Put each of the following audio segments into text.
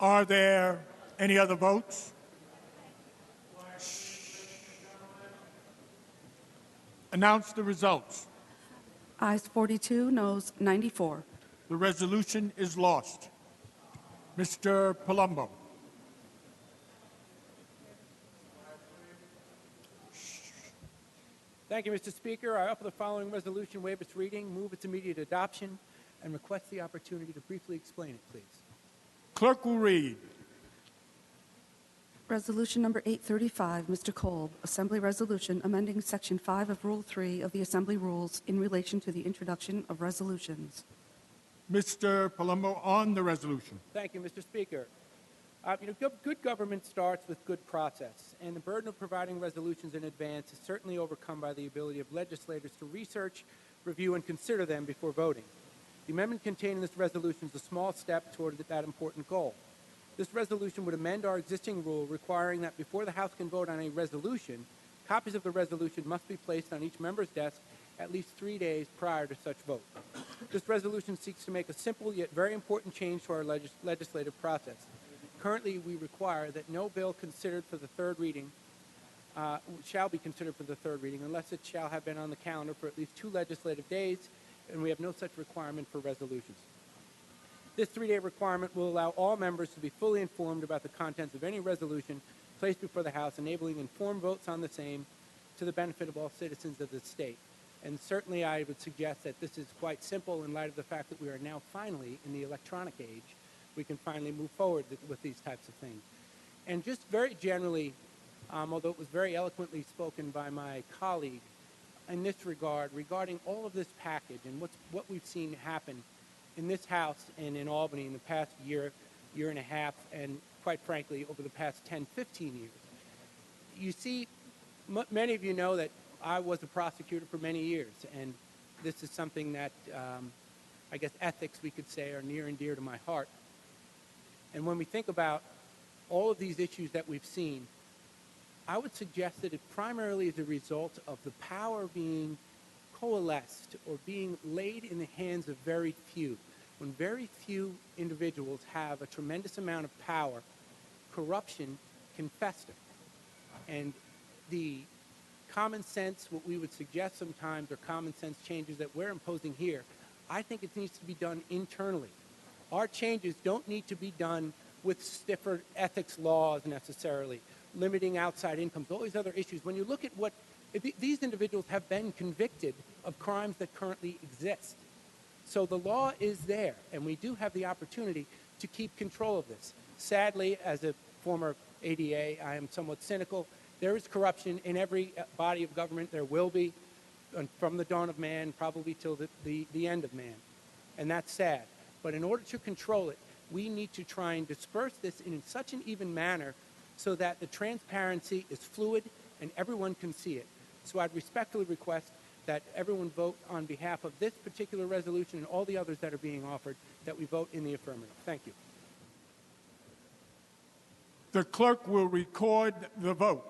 Are there any other votes? Announce the results. Ayes 42, noes 94. The resolution is lost. Mr. Palumbo. Thank you, Mr. Speaker. I offer the following resolution, waive its reading, move its immediate adoption, and request the opportunity to briefly explain it, please. Clerk will read. Resolution number 835, Mr. Kolb, Assembly Resolution amending Section 5 of Rule 3 of the Assembly Rules in relation to the introduction of resolutions. Mr. Palumbo on the resolution. Thank you, Mr. Speaker. Good government starts with good process, and the burden of providing resolutions in advance is certainly overcome by the ability of legislators to research, review, and consider them before voting. The amendment contained in this resolution is a small step toward that important goal. This resolution would amend our existing rule requiring that before the House can vote on a resolution, copies of the resolution must be placed on each member's desk at least 3 days prior to such vote. This resolution seeks to make a simple yet very important change to our legislative process. Currently, we require that no bill considered for the third reading shall be considered for the third reading unless it shall have been on the calendar for at least 2 legislative days, and we have no such requirement for resolutions. This 3-day requirement will allow all members to be fully informed about the contents of any resolution placed before the House, enabling informed votes on the same to the benefit of all citizens of the state. And certainly I would suggest that this is quite simple in light of the fact that we are now finally in the electronic age. We can finally move forward with these types of things. And just very generally, although it was very eloquently spoken by my colleague in this regard, regarding all of this package and what we've seen happen in this House and in Albany in the past year and a half, and quite frankly, over the past 10, 15 years. You see, many of you know that I was a prosecutor for many years, and this is something that I guess ethics, we could say, are near and dear to my heart. And when we think about all of these issues that we've seen, I would suggest that it primarily is a result of the power being coalesced or being laid in the hands of very few. When very few individuals have a tremendous amount of power, corruption can fester. And the common sense, what we would suggest sometimes, are common sense changes that we're imposing here, I think it needs to be done internally. Our changes don't need to be done with stiffer ethics laws necessarily, limiting outside incomes, all these other issues. When you look at what these individuals have been convicted of crimes that currently exist. So the law is there, and we do have the opportunity to keep control of this. Sadly, as a former ADA, I am somewhat cynical. There is corruption in every body of government. There will be, from the dawn of man, probably till the end of man. And that's sad. But in order to control it, we need to try and disperse this in such an even manner so that the transparency is fluid and everyone can see it. So I'd respectfully request that everyone vote on behalf of this particular resolution and all the others that are being offered, that we vote in the affirmative. Thank you. The clerk will record the vote.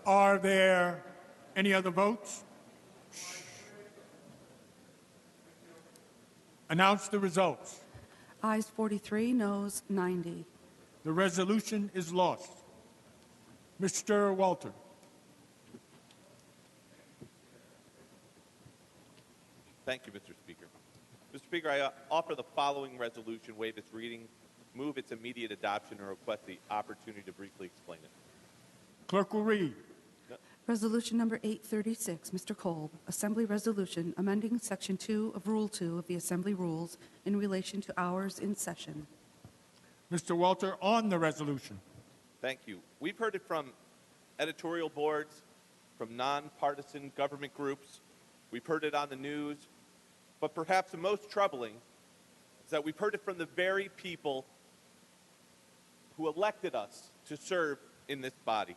Are there any other votes? Announce the results. Ayes 43, noes 90. The resolution is lost. Mr. Walter. Thank you, Mr. Speaker. Mr. Speaker, I offer the following resolution, waive its reading, move its immediate adoption, and request the opportunity to briefly explain it. Clerk will read. Resolution number 836, Mr. Kolb, Assembly Resolution amending Section 2 of Rule 2 of the Assembly Rules in relation to hours in session. Mr. Walter on the resolution. Thank you. We've heard it from editorial boards, from nonpartisan government groups. We've heard it on the news. But perhaps the most troubling is that we've heard it from the very people who elected us to serve in this body.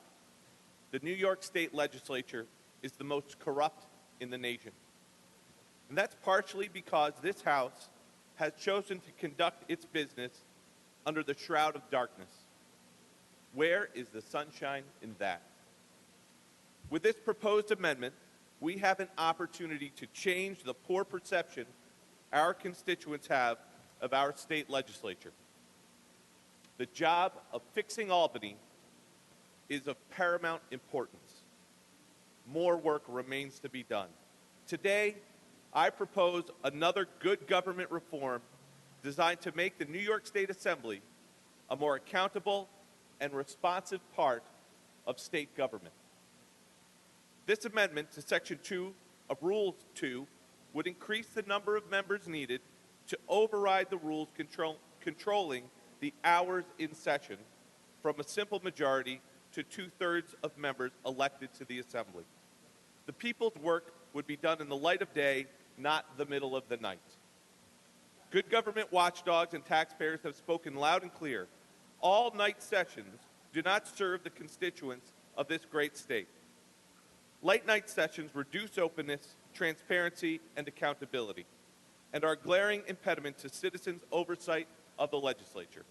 The New York State Legislature is the most corrupt in the nation. And that's partially because this House has chosen to conduct its business under the shroud of darkness. Where is the sunshine in that? With this proposed amendment, we have an opportunity to change the poor perception our constituents have of our state legislature. The job of fixing Albany is of paramount importance. More work remains to be done. Today, I propose another good government reform designed to make the New York State Assembly a more accountable and responsive part of state government. This amendment to Section 2 of Rule 2 would increase the number of members needed to override the rules controlling the hours in session from a simple majority to 2/3 of members elected to the Assembly. The people's work would be done in the light of day, not the middle of the night. Good government watchdogs and taxpayers have spoken loud and clear. All night sessions do not serve the constituents of this great state. Late night sessions reduce openness, transparency, and accountability, and are a glaring impediment to citizens' oversight of the legislature.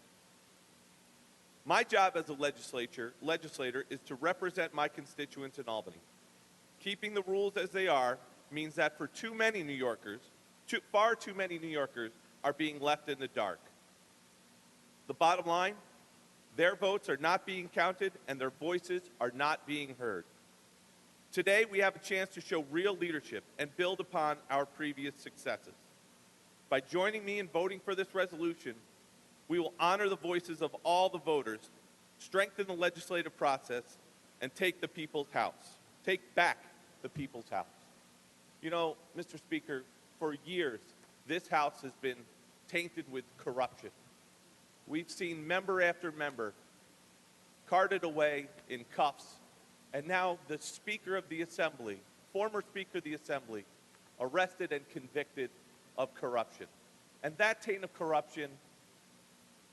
My job as a legislator is to represent my constituents in Albany. Keeping the rules as they are means that for too many New Yorkers, far too many New Yorkers are being left in the dark. The bottom line, their votes are not being counted and their voices are not being heard. Today, we have a chance to show real leadership and build upon our previous successes. By joining me in voting for this resolution, we will honor the voices of all the voters, strengthen the legislative process, and take the people's house. Take back the people's house. You know, Mr. Speaker, for years, this House has been tainted with corruption. We've seen member after member carted away in cuffs, and now the Speaker of the Assembly, former Speaker of the Assembly, arrested and convicted of corruption. And that taint of corruption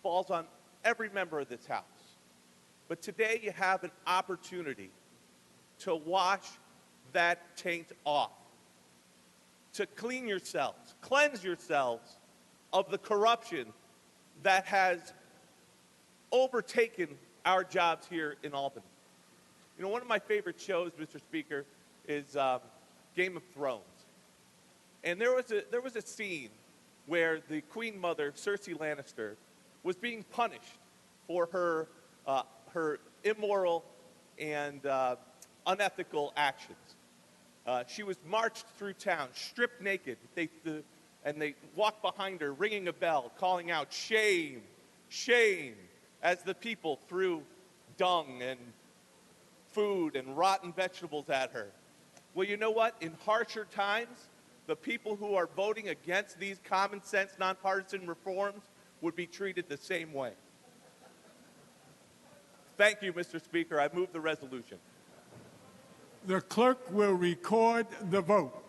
falls on every member of this House. But today you have an opportunity to wash that taint off, to cleanse yourselves of the corruption that has overtaken our jobs here in Albany. You know, one of my favorite shows, Mr. Speaker, is Game of Thrones. And there was a scene where the Queen Mother, Cersei Lannister, was being punished for her immoral and unethical actions. She was marched through town, stripped naked, and they walked behind her, ringing a bell, calling out, "Shame, shame," as the people threw dung and food and rotten vegetables at her. Well, you know what? In harsher times, the people who are voting against these common sense, nonpartisan reforms would be treated the same way. Thank you, Mr. Speaker. I move the resolution. The clerk will record the vote.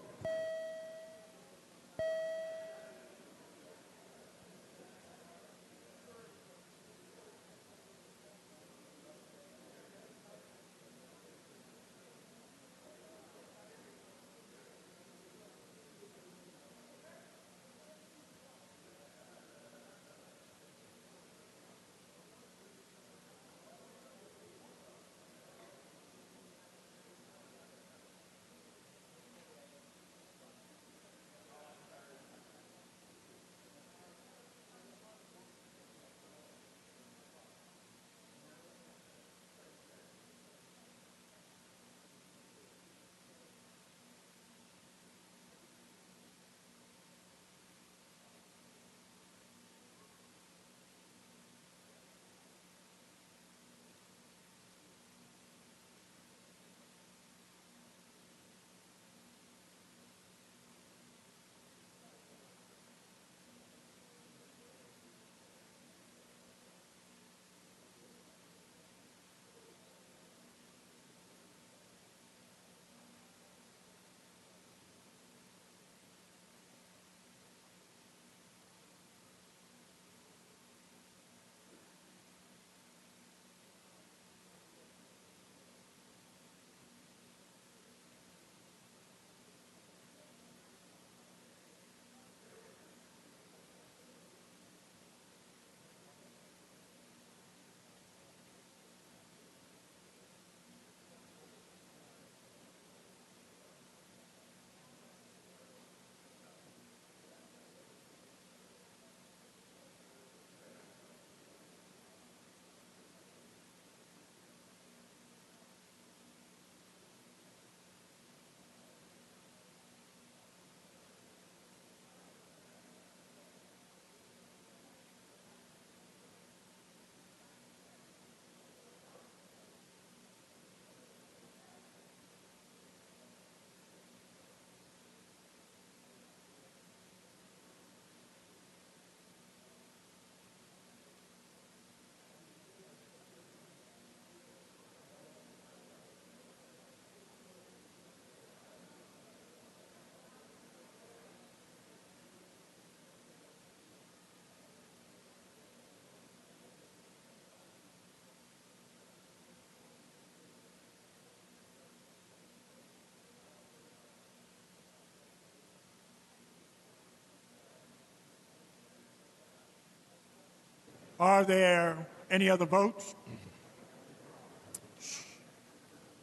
Are there any other votes?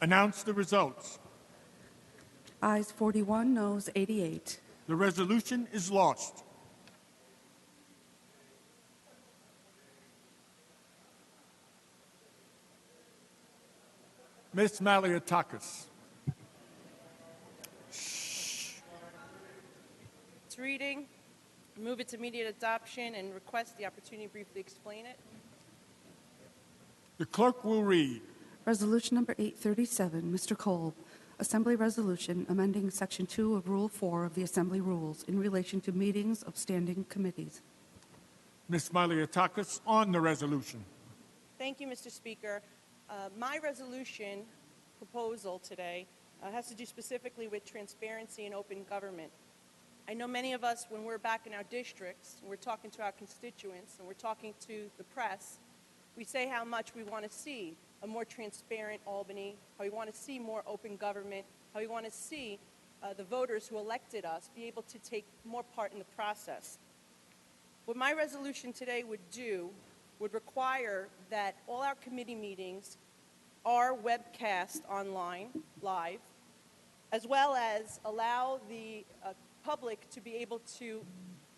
Announce the results. Ayes 41, noes 88. The resolution is lost. Ms. Malliotakis. Its reading, move its immediate adoption, and request the opportunity to briefly explain it. The clerk will read. Resolution number 837, Mr. Kolb, Assembly Resolution amending Section 2 of Rule 4 of the Assembly Rules in relation to meetings of standing committees. Ms. Malliotakis on the resolution. Thank you, Mr. Speaker. My resolution proposal today has to do specifically with transparency and open government. I know many of us, when we're back in our districts, and we're talking to our constituents, and we're talking to the press, we say how much we want to see a more transparent Albany, how we want to see more open government, how we want to see the voters who elected us be able to take more part in the process. What my resolution today would do would require that all our committee meetings are webcast online, live, as well as allow the public to be able to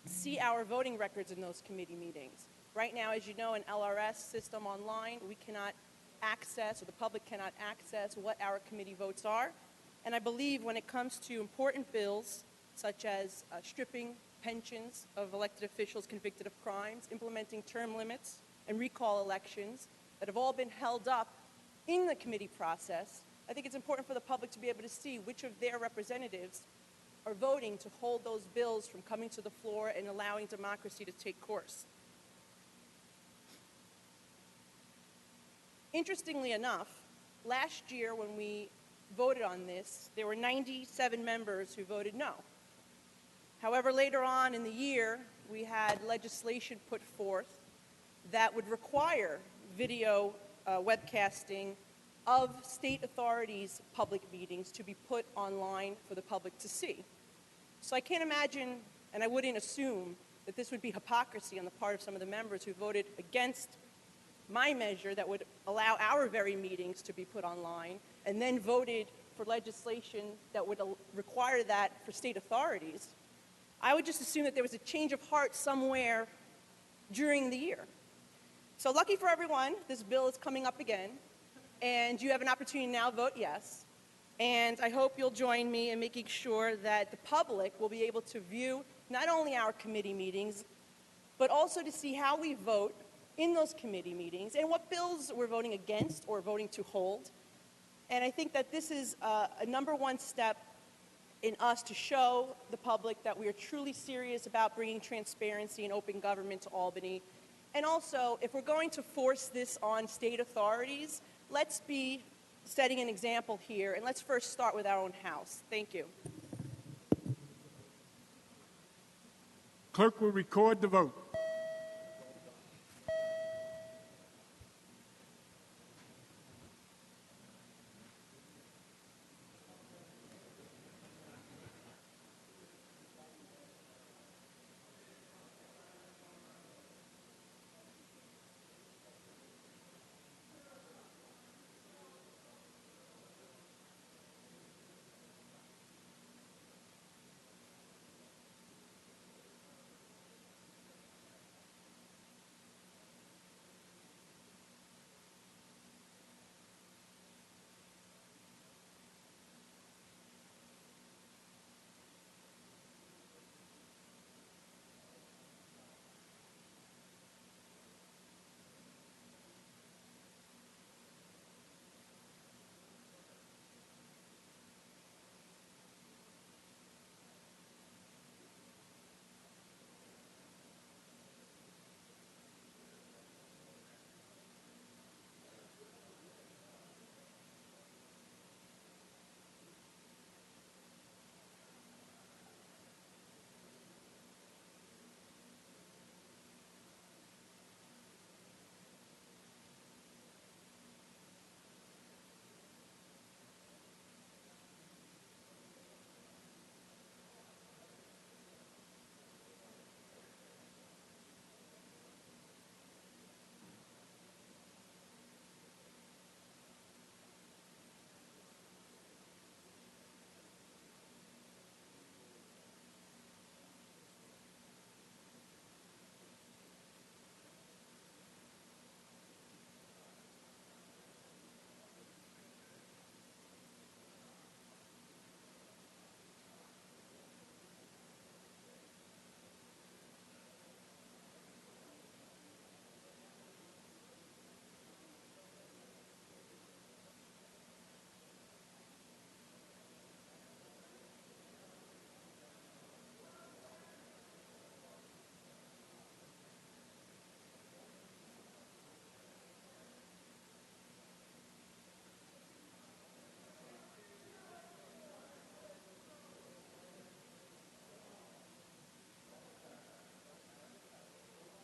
see our voting records in those committee meetings. Right now, as you know, an LRS system online, we cannot access, or the public cannot access, what our committee votes are. And I believe when it comes to important bills, such as stripping pensions of elected officials convicted of crimes, implementing term limits, and recall elections that have all been held up in the committee process, I think it's important for the public to be able to see which of their representatives are voting to hold those bills from coming to the floor and allowing democracy to take course. Interestingly enough, last year when we voted on this, there were 97 members who voted no. However, later on in the year, we had legislation put forth that would require video webcasting of state authorities' public meetings to be put online for the public to see. So I can't imagine, and I wouldn't assume, that this would be hypocrisy on the part of some of the members who voted against my measure that would allow our very meetings to be put online, and then voted for legislation that would require that for state authorities. I would just assume that there was a change of heart somewhere during the year. So lucky for everyone, this bill is coming up again, and you have an opportunity to now vote yes. And I hope you'll join me in making sure that the public will be able to view not only our committee meetings, but also to see how we vote in those committee meetings and what bills we're voting against or voting to hold. And I think that this is a number one step in us to show the public that we are truly serious about bringing transparency and open government to Albany. And also, if we're going to force this on state authorities, let's be setting an example here, and let's first start with our own house. Thank you. Clerk will record the vote.